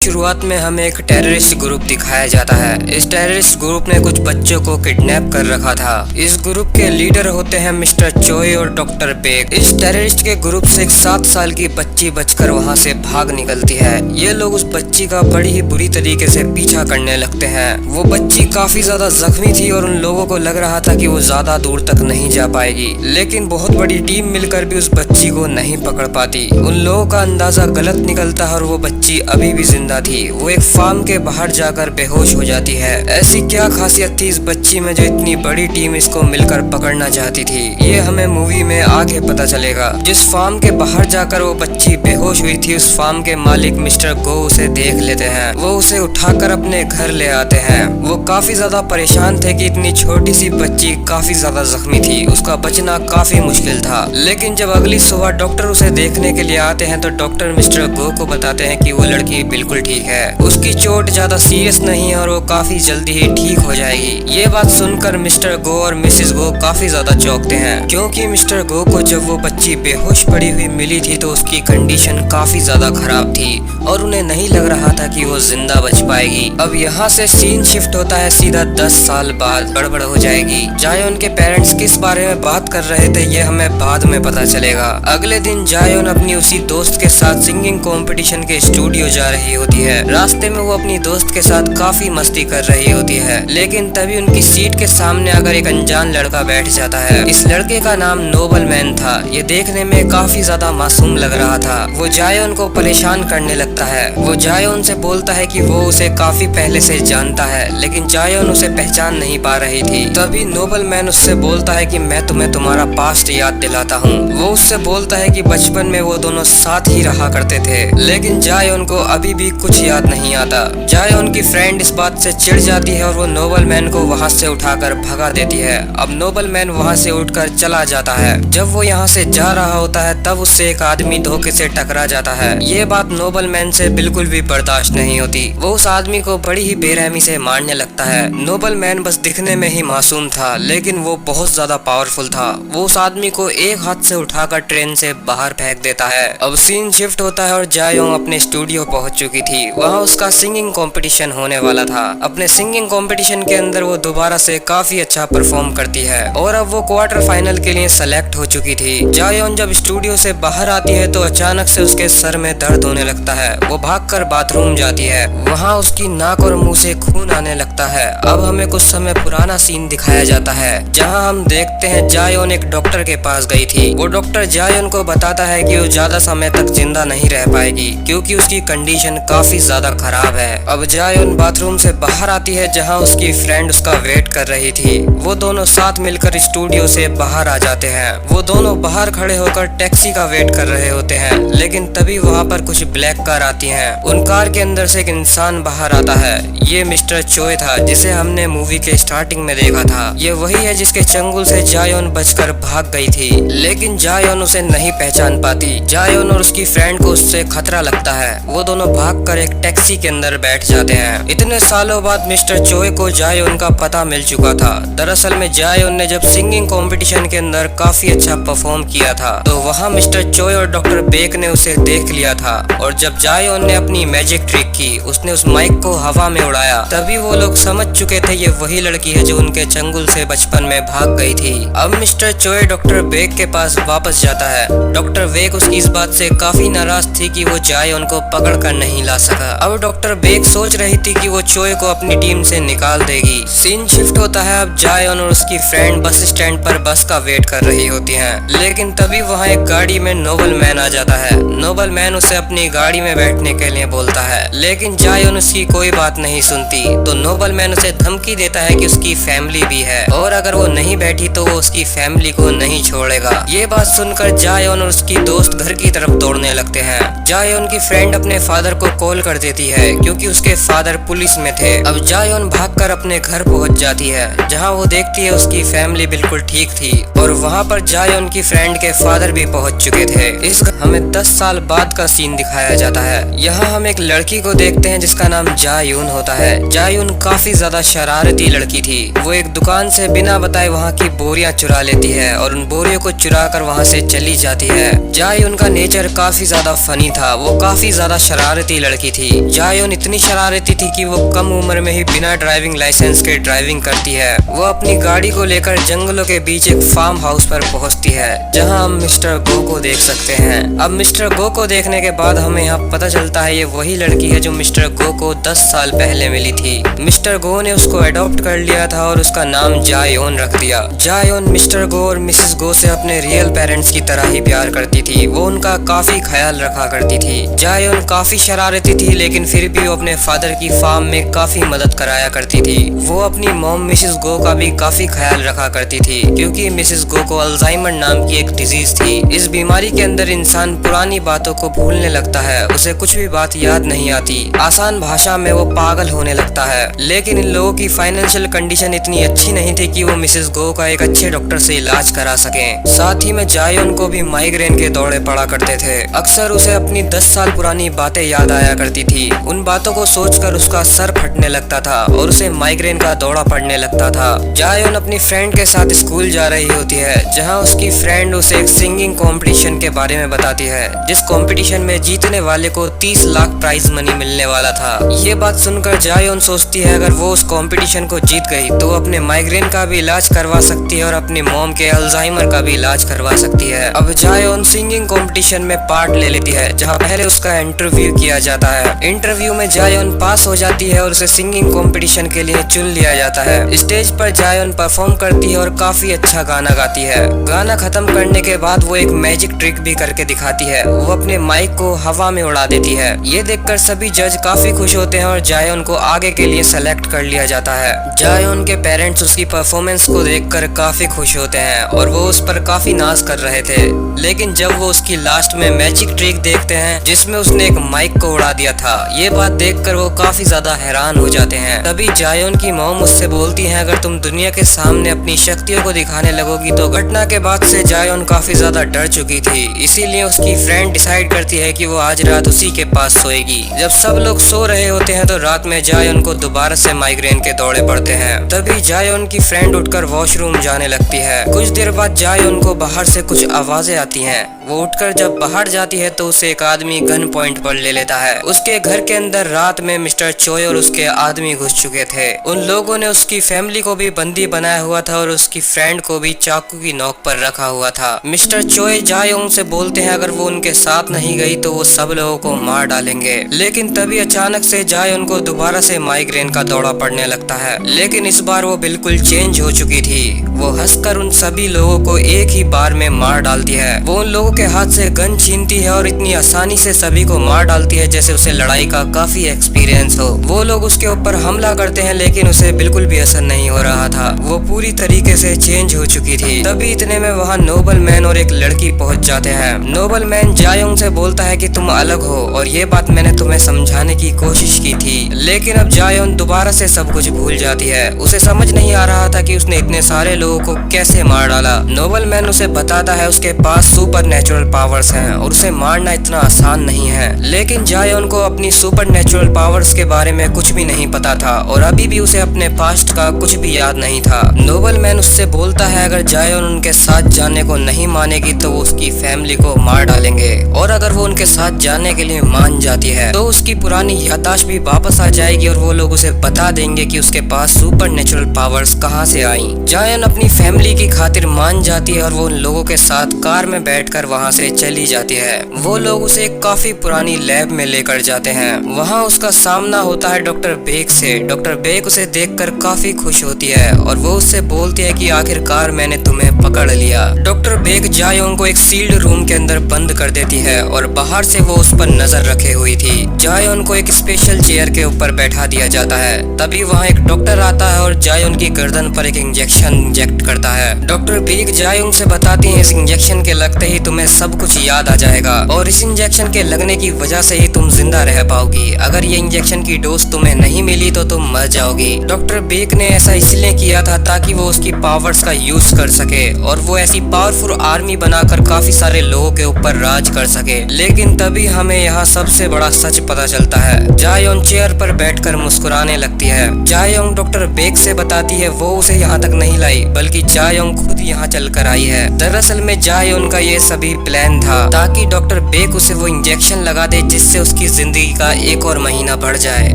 शुरुआत में हमें एक टेररिस्ट ग्रुप दिखाया जाता है। इस टेररिस्ट ग्रुप ने कुछ बच्चों को किडनैप कर रखा था। इस ग्रुप के लीडर होते हैं मिस्टर चोई और डॉक्टर बेक। इस टेररिस्ट के ग्रुप से एक 7 साल की बच्ची बचकर वहां से भाग निकलती है। ये लोग उस बच्ची का बड़ी ही बुरी तरीके से पीछा करने लगते हैं। वो बच्ची काफी ज्यादा जख्मी थी और उन लोगों को लग रहा था कि वो ज्यादा दूर तक नहीं जा पाएगी, लेकिन बहुत बड़ी टीम मिलकर भी उस बच्ची को नहीं पकड़ पाती। उन लोगों का अंदाजा गलत निकलता है और वो बच्ची अभी भी जिंदा थी। वो एक फार्म के बाहर जाकर बेहोश हो जाती है। ऐसी क्या खासियत थी इस बच्ची में जो इतनी बड़ी टीम इसको मिलकर पकड़ना चाहती थी, ये हमें मूवी में आगे पता चलेगा। जिस फार्म के बाहर जाकर वो बच्ची बेहोश हुई थी, उस फार्म के मालिक मिस्टर गो उसे देख लेते हैं। वो उसे उठाकर अपने घर ले आते हैं। वो काफी ज्यादा परेशान थे कि इतनी छोटी सी बच्ची काफी ज्यादा जख्मी थी, उसका बचना काफी मुश्किल था। लेकिन जब अगली सुबह डॉक्टर उसे देखने के लिए आते हैं तो डॉक्टर मिस्टर गो को बताते हैं कि वो लड़की बिल्कुल ठीक है, उसकी चोट ज्यादा सीरियस नहीं है और वो काफी जल्दी ही ठीक हो जाएगी। ये बात सुनकर मिस्टर गो और मिसेस गो काफी ज्यादा चौंकते हैं, क्योंकि मिस्टर गो को जब वो बच्ची बेहोश पड़ी हुई मिली थी तो उसकी कंडीशन काफी ज्यादा खराब थी और उन्हें नहीं लग रहा था कि वो जिंदा बच पाएगी। अब यहाँ से सीन शिफ्ट होता है सीधा 10 साल बाद। गड़बड़ हो जाएगी। जायोन के पेरेंट्स किस बारे में बात कर रहे थे ये हमें बाद में पता चलेगा। अगले दिन जायोन अपनी उसी दोस्त के साथ सिंगिंग कंपटीशन के स्टूडियो जा रही होती है। रास्ते में वो अपनी दोस्त के साथ काफी मस्ती कर रही होती है, लेकिन तभी उनकी सीट के सामने आकर एक अनजान लड़का बैठ जाता है। इस लड़के का नाम नोबल मैन था। ये देखने में काफी ज्यादा मासूम लग रहा था। वो जायोन को परेशान करने लगता है। वो जायोन से बोलता है कि वो उसे काफी पहले से जानता है, लेकिन जायोन उसे पहचान नहीं पा रही थी। तभी नोबल मैन उससे बोलता है कि मैं तुम्हें तुम्हारा पास्ट याद दिलाता हूँ। वो उससे बोलता है कि बचपन में वो दोनों साथ ही रहा करते थे, लेकिन जायोन को अभी भी कुछ याद नहीं आता। जायोन की फ्रेंड इस बात से चिढ़ जाती है और वो नोबल मैन को वहाँ से उठाकर भगा देती है। अब नोबल मैन वहाँ से उठकर चला जाता है। जब वो यहाँ से जा रहा होता है तब उससे एक आदमी धोखे से टकरा जाता है। ये बात नोबल मैन से बिल्कुल भी बर्दाश्त नहीं होती। वो उस आदमी को बड़ी ही बेरहमी से मारने लगता है। नोबल मैन बस दिखने में ही मासूम था, लेकिन वो बहुत ज्यादा पावरफुल था। वो उस आदमी को एक हाथ से उठाकर ट्रेन से बाहर फेंक देता है। अब सीन शिफ्ट होता है और जायोंग अपने स्टूडियो पहुंच चुकी थी। वहाँ उसका सिंगिंग कंपटीशन होने वाला था। अपने सिंगिंग कंपटीशन के अंदर वो दोबारा से काफी अच्छा परफॉर्म करती है और अब वो क्वार्टर फाइनल के लिए सेलेक्ट हो चुकी थी। जायोन जब स्टूडियो से बाहर आती है तो अचानक से उसके सर में दर्द होने लगता है। वो भागकर बाथरूम जाती है। वहाँ उसकी नाक और मुंह से खून आने लगता है। अब हमें कुछ समय पुराना सीन दिखाया जाता है, जहाँ हम देखते हैं जायोन एक डॉक्टर के पास गई थी। वो डॉक्टर जायोन को बताता है कि वो ज्यादा समय तक जिंदा नहीं रह पाएगी, क्योंकि उसकी कंडीशन काफी ज्यादा खराब है। अब जायोन बाथरूम से बाहर आती है, जहां उसकी फ्रेंड उसका वेट कर रही थी। वो दोनों साथ मिलकर स्टूडियो से बाहर आ जाते हैं। वो दोनों बाहर खड़े होकर टैक्सी का वेट कर रहे होते हैं, लेकिन तभी वहां पर कुछ ब्लैक कार आती हैं। उन कार के अंदर से एक इंसान बाहर आता है। ये मिस्टर चोय था, जिसे हमने मूवी के स्टार्टिंग में देखा था। ये वही है जिसके चंगुल से जायोन बचकर भाग गई थी, लेकिन जायोन उसे नहीं पहचान पाती। जायोन और उसकी फ्रेंड को उससे खतरा लगता है। वो दोनों भागकर एक टैक्सी के अंदर बैठ जाते हैं। इतने सालों बाद मिस्टर चोय को जायोन का पता मिल चुका था। दरअसल में जायोन ने जब सिंगिंग कंपटीशन के अंदर काफी अच्छा परफॉर्म किया था, तो वहाँ मिस्टर चोय और डॉक्टर बेक ने उसे देख लिया था। और जब जायोन ने अपनी मैजिक ट्रिक की, उसने उस माइक को हवा में उड़ाया, तभी वो लोग समझ चुके थे ये वही लड़की है जो उनके चंगुल से बचपन में भाग गई थी। अब मिस्टर चोय डॉक्टर बेक के पास वापस जाता है। डॉक्टर बेक उसकी इस बात से काफी नाराज थी कि वो जायोन को पकड़ कर नहीं ला सका। अब डॉक्टर बेक सोच रही थी कि वो चोय को अपनी टीम से निकाल देगी। सीन शिफ्ट होता है। अब जायोन और उसकी फ्रेंड बस स्टैंड पर बस का वेट कर रही होती हैं, लेकिन तभी वहाँ एक गाड़ी में नोबल मैन आ जाता है। नोबल मैन उसे अपनी गाड़ी में बैठने के लिए बोलता है, लेकिन जायोन उसकी कोई बात नहीं सुनती। तो नोबल मैन उसे धमकी देता है कि उसकी फैमिली भी है और अगर वो नहीं बैठी तो वो उसकी फैमिली को नहीं छोड़ेगा। ये बात सुनकर जायोन और उसकी दोस्त घर की तरफ दौड़ने लगते हैं। जायोन की फ्रेंड अपने फादर को कॉल कर देती है, क्योंकि उसके फादर पुलिस में थे। अब जायोन भागकर अपने घर पहुंच जाती है, जहां वो देखती है उसकी फैमिली बिल्कुल ठीक थी और वहां पर जायोन की फ्रेंड के फादर भी पहुंच चुके थे। इस हमें 10 साल बाद का सीन दिखाया जाता है। यहाँ हम एक लड़की को देखते हैं जिसका नाम जायून होता है। जायून काफी ज्यादा शरारती लड़की थी। वो एक दुकान से बिना बताए वहाँ की बोरियां चुरा लेती है और उन बोरियों को चुरा कर वहाँ से चली जाती है। जायून का नेचर काफी ज्यादा फनी था। वो काफी ज्यादा शरारती लड़की थी। जायोन इतनी शरारती थी कि वो कम उम्र में ही बिना ड्राइविंग लाइसेंस के ड्राइविंग करती है। वो अपनी गाड़ी को लेकर जंगलों के बीच एक फार्म हाउस पर पहुंचती है, जहां हम मिस्टर गो को देख सकते हैं। अब मिस्टर गो को देखने के बाद हमें यहाँ पता चलता है ये वही लड़की है जो मिस्टर गो को 10 साल पहले मिली थी। मिस्टर गो ने उसको अडॉप्ट कर लिया था और उसका नाम जायोन रख दिया। जायोन मिस्टर गो और मिसेस गो से अपने रियल पेरेंट्स की तरह ही प्यार करती थी। वो उनका काफी ख्याल रखा करती थी। जायोन काफी शरारती थी, लेकिन फिर भी वो अपने फादर की फार्म में काफी मदद कराया करती थी। वो अपनी मॉम मिसेस गो का भी काफी ख्याल रखा करती थी, क्योंकि मिसेस गो को अल्जाइमर नाम की एक डिजीज थी। इस बीमारी के अंदर इंसान पुरानी बातों को भूलने लगता है, उसे कुछ भी बात याद नहीं आती। आसान भाषा में वो पागल होने लगता है। लेकिन इन लोगों की फाइनेंशियल कंडीशन इतनी अच्छी नहीं थी कि वो मिसेस गो का एक अच्छे डॉक्टर से इलाज करा सकें। साथ ही में जायोन को भी माइग्रेन के दौरे पड़ा करते थे। अक्सर उसे अपनी 10 साल पुरानी बातें याद आया करती थी। उन बातों को सोचकर उसका सर फटने लगता था और उसे माइग्रेन का दौरा पड़ने लगता था। जायोन अपनी फ्रेंड के साथ स्कूल जा रही होती है, जहां उसकी फ्रेंड उसे एक सिंगिंग कंपटीशन के बारे में बताती है, जिस कंपटीशन में जीतने वाले को 30 लाख प्राइज मनी मिलने वाला था। ये बात सुनकर जायोन सोचती है अगर वो उस कंपटीशन को जीत गई तो अपने माइग्रेन का भी इलाज करवा सकती है और अपनी मॉम के अल्जाइमर का भी इलाज करवा सकती है। अब जायोन सिंगिंग कंपटीशन में पार्ट ले लेती है, जहां पहले उसका इंटरव्यू किया जाता है। इंटरव्यू में जायोन पास हो जाती है और उसे सिंगिंग कंपटीशन के लिए चुन लिया जाता है। स्टेज पर जायोन परफॉर्म करती है और काफी अच्छा गाना गाती है। गाना खत्म करने के बाद वो एक मैजिक ट्रिक भी करके दिखाती है। वो अपने माइक को हवा में उड़ा देती है। ये देखकर सभी जज काफी खुश होते हैं और जायोन को आगे के लिए सेलेक्ट कर लिया जाता है। जायोन के पेरेंट्स उसकी परफॉर्मेंस को देखकर काफी खुश होते हैं और वो उस पर काफी नाज कर रहे थे। लेकिन जब वो उसकी लास्ट में मैजिक ट्रिक देखते हैं जिसमें उसने एक माइक को उड़ा दिया था, ये बात देखकर वो काफी ज्यादा हैरान हो जाते हैं। तभी जायोन की मॉम उससे बोलती है अगर तुम दुनिया के सामने अपनी शक्तियों को दिखाने लगोगी तो। घटना के बाद से जायोन काफी ज्यादा डर चुकी थी, इसीलिए उसकी फ्रेंड डिसाइड करती है कि वो आज रात उसी के पास सोएगी। जब सब लोग सो रहे होते हैं तो रात में जायोन को दोबारा से माइग्रेन के दौरे पड़ते हैं। तभी जायोन की फ्रेंड उठकर वॉशरूम जाने लगती है। कुछ देर बाद जायोन को बाहर से कुछ आवाजें आती हैं। वो उठकर जब बाहर जाती है तो उसे एक आदमी गन पॉइंट पर ले लेता है। उसके घर के अंदर रात में मिस्टर चोय और उसके आदमी घुस चुके थे। उन लोगों ने उसकी फैमिली को भी बंदी बनाया हुआ था और उसकी फ्रेंड को भी चाकू की नोक पर रखा हुआ था। मिस्टर चोय जायोंग से बोलते हैं अगर वो उनके साथ नहीं गई तो वो सब लोगों को मार डालेंगे। लेकिन तभी अचानक से जायोन को दोबारा से माइग्रेन का दौरा पड़ने लगता है, लेकिन इस बार वो बिल्कुल चेंज हो चुकी थी। वो हंसकर उन सभी लोगों को एक ही बार में मार डालती है। वो उन लोगों के हाथ से गन छीनती है और इतनी आसानी से सभी को मार डालती है जैसे उसे लड़ाई का काफी एक्सपीरियंस हो। वो लोग उसके ऊपर हमला करते हैं लेकिन उसे बिल्कुल भी असर नहीं हो रहा था। वो पूरी तरीके से चेंज हो चुकी थी। तभी इतने में वहाँ नोबल मैन और एक लड़की पहुँच जाते हैं। नोबल मैन जायोंग से बोलता है कि तुम अलग हो और ये बात मैंने तुम्हें समझाने की कोशिश की थी, लेकिन अब जायोन दोबारा से सब कुछ भूल जाती है। उसे समझ नहीं आ रहा था कि उसने इतने सारे लोगों को कैसे मार डाला। नोबल मैन उसे बताता है उसके पास सुपर नेचुरल पावर्स हैं और उसे मारना इतना आसान नहीं है। लेकिन जायोन को अपनी सुपर नेचुरल पावर्स के बारे में कुछ भी नहीं पता था और अभी भी उसे अपने पास्ट का कुछ भी याद नहीं था। नोबल मैन उससे बोलता है अगर जायोन उनके साथ जाने को नहीं मानेगी तो वो उसकी फैमिली को मार डालेंगे, और अगर वो उनके साथ जाने के लिए मान जाती है तो उसकी पुरानी याददाश्त भी वापस आ जाएगी और वो लोग उसे बता देंगे कि उसके पास सुपर नेचुरल पावर्स कहाँ से आई। जायोन अपनी फैमिली की खातिर मान जाती है और वो उन लोगों के साथ कार में बैठकर वहाँ से चली जाती है। वो लोग उसे एक काफी पुरानी लैब में लेकर जाते हैं। वहाँ उसका सामना होता है डॉक्टर बेक से। डॉक्टर बेक उसे देखकर काफी खुश होती है और वो उससे बोलती है कि आखिरकार मैंने तुम्हें पकड़ लिया। डॉक्टर बेक जायोंग को एक सील्ड रूम के अंदर बंद कर देती है और बाहर से वो उस पर नजर रखे हुई थी। जायोन को एक स्पेशल चेयर के ऊपर बैठा दिया जाता है। तभी वहाँ एक डॉक्टर आता है और जायोन की गर्दन पर एक इंजेक्शन इंजेक्ट करता है। डॉक्टर बेक जायोंग से बताती है इस इंजेक्शन के लगते ही तुम्हें सब कुछ याद आ जाएगा और इस इंजेक्शन के लगने की वजह से ही तुम जिंदा रह पाओगी। अगर ये इंजेक्शन की डोज तुम्हें नहीं मिली तो तुम मर जाओगी। डॉक्टर बेक ने ऐसा इसलिए किया था ताकि वो उसकी पावर्स का यूज कर सके और वो ऐसी पावरफुल आर्मी बनाकर काफी सारे लोगों के ऊपर राज कर सके। लेकिन तभी हमें यहाँ सबसे बड़ा सच पता चलता है। जायोन चेयर पर बैठकर मुस्कुराने लगती है। जायोंग डॉक्टर बेक से बताती है वो उसे यहाँ तक नहीं लाई, बल्कि जायोंग खुद यहाँ चलकर आई है। दरअसल में जायोन का ये सभी प्लान था ताकि डॉक्टर बेक उसे वो इंजेक्शन लगा दे जिससे उसकी जिंदगी का एक और महीना बढ़ जाए।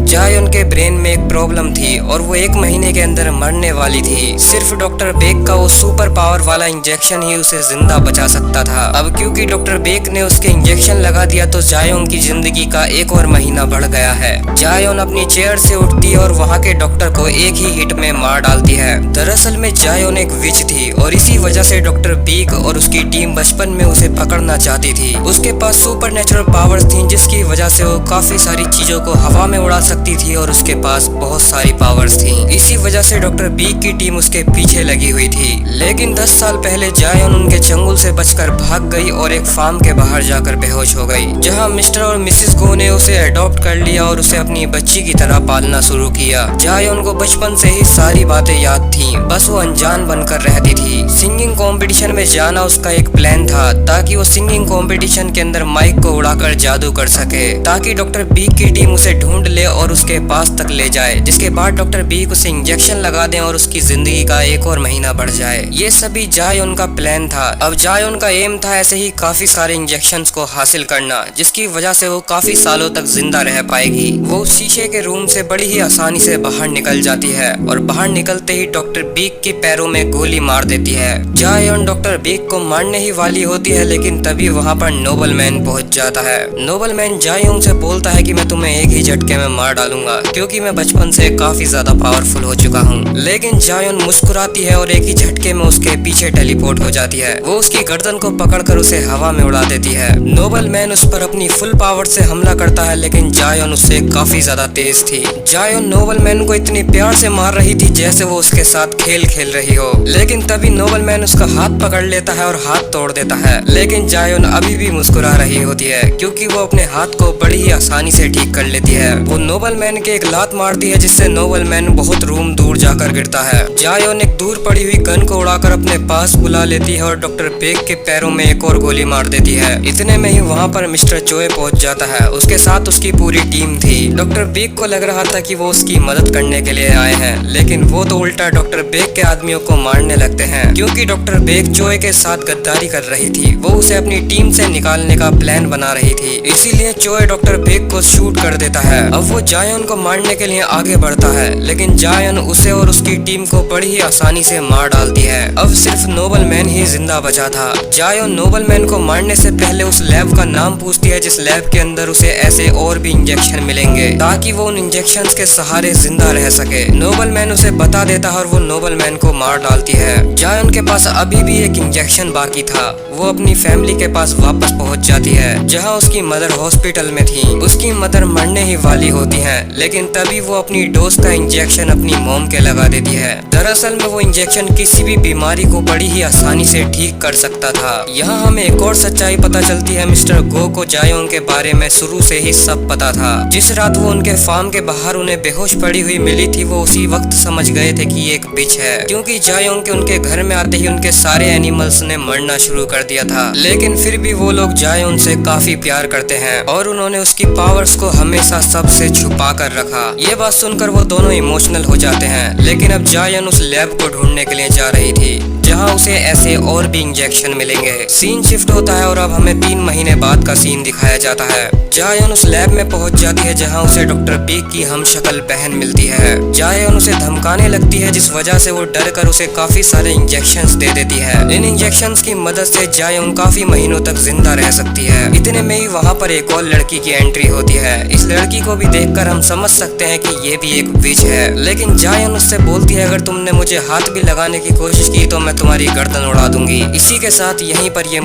जायोन के ब्रेन में एक प्रॉब्लम थी और वो 1 महीने के अंदर मरने वाली थी। सिर्फ डॉक्टर बेक का वो सुपर पावर वाला इंजेक्शन ही उसे जिंदा बचा सकता था। अब क्योंकि डॉक्टर बेक ने उसके इंजेक्शन लगा दिया तो जायोन की जिंदगी का एक और महीना बढ़ गया है। जायोन अपनी चेयर से उठती है और वहाँ के डॉक्टर को एक ही हिट में मार डालती है। दरअसल में जायोन एक विच थी और इसी वजह से डॉक्टर बेक और उसकी टीम बचपन में उसे पकड़ना चाहती थी। उसके पास सुपर नेचुरल पावर्स थी जिसकी वजह से वो काफी सारी चीजों को हवा में उड़ा सकती थी और उसके पास बहुत सारी पावर्स थी। इसी वजह से डॉक्टर बेक की टीम उसके पीछे लगी हुई थी। लेकिन 10 साल पहले जायोन उनके चंगुल से बचकर भाग गई और एक फार्म के बाहर जाकर बेहोश हो गई, जहाँ मिस्टर और मिसेस गो ने उसे अडॉप्ट कर लिया और उसे अपनी बच्ची की तरह पालना शुरू किया। जायोन को बचपन से ही सारी बातें याद थी, बस वो अनजान बनकर रहती थी। सिंगिंग कंपटीशन में जाना उसका एक प्लान था ताकि वो सिंगिंग कंपटीशन के अंदर माइक को उड़ाकर जादू कर सके, ताकि डॉक्टर बेक की टीम उसे ढूंढ ले और उसके पास तक ले जाए, जिसके बाद डॉक्टर बेक उसे इंजेक्शन लगा दें और उसकी जिंदगी का एक और महीना बढ़ जाए। ये सभी जायोन का प्लान था। अब जायोन का एम था ऐसे ही काफी सारे इंजेक्शंस को हासिल करना, जिसकी वजह से वो काफी सालों तक जिंदा रह पाएगी। वो शीशे के रूम से बड़ी ही आसानी से बाहर निकल जाती है और बाहर निकलते ही डॉक्टर बेक के पैरों में गोली मार देती है। जायोन डॉक्टर बेक को मारने ही वाली होती है, लेकिन तभी वहाँ पर नोबल मैन पहुँच जाता है। नोबल मैन जायोन से बोलता है कि मैं तुम्हें एक ही झटके में मार डालूंगा क्योंकि मैं बचपन से काफी ज्यादा पावरफुल हो चुका हूँ। लेकिन जायोन मुस्कुराती है और एक ही झटके में उसके पीछे टेलीपोर्ट हो जाती है। वो उसकी गर्दन को पकड़कर उसे हवा में उड़ा देती है। नोबल मैन उस पर अपनी फुल पावर से हमला करता है, लेकिन जायोन उससे काफी ज्यादा तेज थी। जायोन नोबल मैन को इतनी प्यार से मार रही थी जैसे वो उसके साथ खेल खेल रही हो, लेकिन तभी नोबल मैन उसका हाथ पकड़ लेता है और हाथ तोड़ देता है। लेकिन जायोन अभी भी मुस्कुरा रही होती है क्योंकि वो अपने हाथ को बड़ी ही आसानी से ठीक कर लेती है। वो नोबल मैन के एक लात मारती है जिससे नोबल मैन बहुत रूम दूर जाकर गिरता है। जायोन एक दूर पड़ी हुई गन को उड़ाकर अपने पास बुला लेती है और डॉक्टर बेक के पैरों में एक और गोली मार देती है। इतने में ही वहाँ पर मिस्टर चोए पहुँच जाता है, उसके साथ उसकी पूरी टीम थी। डॉक्टर बेक को लग रहा था कि वो उसकी मदद करने के लिए आए हैं, लेकिन वो तो उल्टा डॉक्टर बेक के आदमियों को मारने लगते हैं क्योंकि डॉक्टर बेक चोए के साथ गद्दारी कर रही थी। वो उसे अपनी टीम से निकालने का प्लान बना रही थी, इसीलिए चोए डॉक्टर बेक को शूट कर देता है। अब वो जायोन को मारने के लिए आगे बढ़ता है, लेकिन जायोन उसे और उसकी टीम को बड़ी ही आसानी से मार डालती है। अब सिर्फ नोबल मैन ही जिंदा बचा था। जायोन नोबल मैन को मारने से पहले उस लैब का नाम पूछती है जिस लैब के अंदर उसे ऐसे और भी इंजेक्शन मिलेंगे ताकि वो उन इंजेक्शंस के सहारे जिंदा रह सके। नोबल मैन उसे बता देता है और वो नोबल मैन को मार डालती है। जायोन के पास अभी भी एक इंजेक्शन बाकी था। वो अपनी फैमिली के पास वापस पहुंच जाती है जहां उसकी मदर हॉस्पिटल में थी। उसकी मदर मरने ही वाली होती है, लेकिन तभी वो अपनी डोज का इंजेक्शन अपनी मॉम के लगा देती है। दरअसल में वो इंजेक्शन किसी भी बीमारी को बड़ी ही आसानी से ठीक कर सकता था। यहाँ हमें एक और सच्चाई पता चलती है, मिस्टर गो को जायोन के बारे में शुरू से ही सब पता था। जिस रात वो उनके फार्म के बाहर उन्हें बेहोश पड़ी हुई मिली थी, वो उसी वक्त समझ गए थे कि ये एक बिच है, क्योंकि जायोन के उनके घर में आते ही उनके सारे एनिमल्स ने मरना शुरू कर दिया था। लेकिन फिर भी वो लोग जायोन से काफी प्यार करते हैं और उन्होंने उसकी पावर्स को हमेशा सबसे छुपा कर रखा। ये बात सुनकर वो दोनों इमोशनल हो जाते हैं। लेकिन अब जायोन उस लैब को ढूंढने के लिए जा रही थी जहां उसे ऐसे और भी इंजेक्शन मिलेंगे। सीन शिफ्ट होता है और अब हमें 3 महीने बाद का सीन दिखाया जाता है। जायोन उस लैब में पहुंच जाती है जहां उसे डॉक्टर बेक की हमशक्ल बहन मिलती है। जायोन उसे धमकाने लगती है जिस वजह से वो डर कर उसे काफी सारे इंजेक्शंस दे देती है। इन इंजेक्शंस की मदद से जायोन काफी महीनों तक जिंदा रह सकती है। इतने में ही वहाँ पर एक और लड़की की एंट्री होती है। इस लड़की को भी देखकर हम समझ सकते हैं कि ये भी एक विच है। लेकिन जायोन उससे बोलती है अगर तुमने मुझे हाथ भी लगाने की कोशिश की तो मैं तुम्हारी गर्दन उड़ा दूंगी। इसी के साथ यहीं पर ये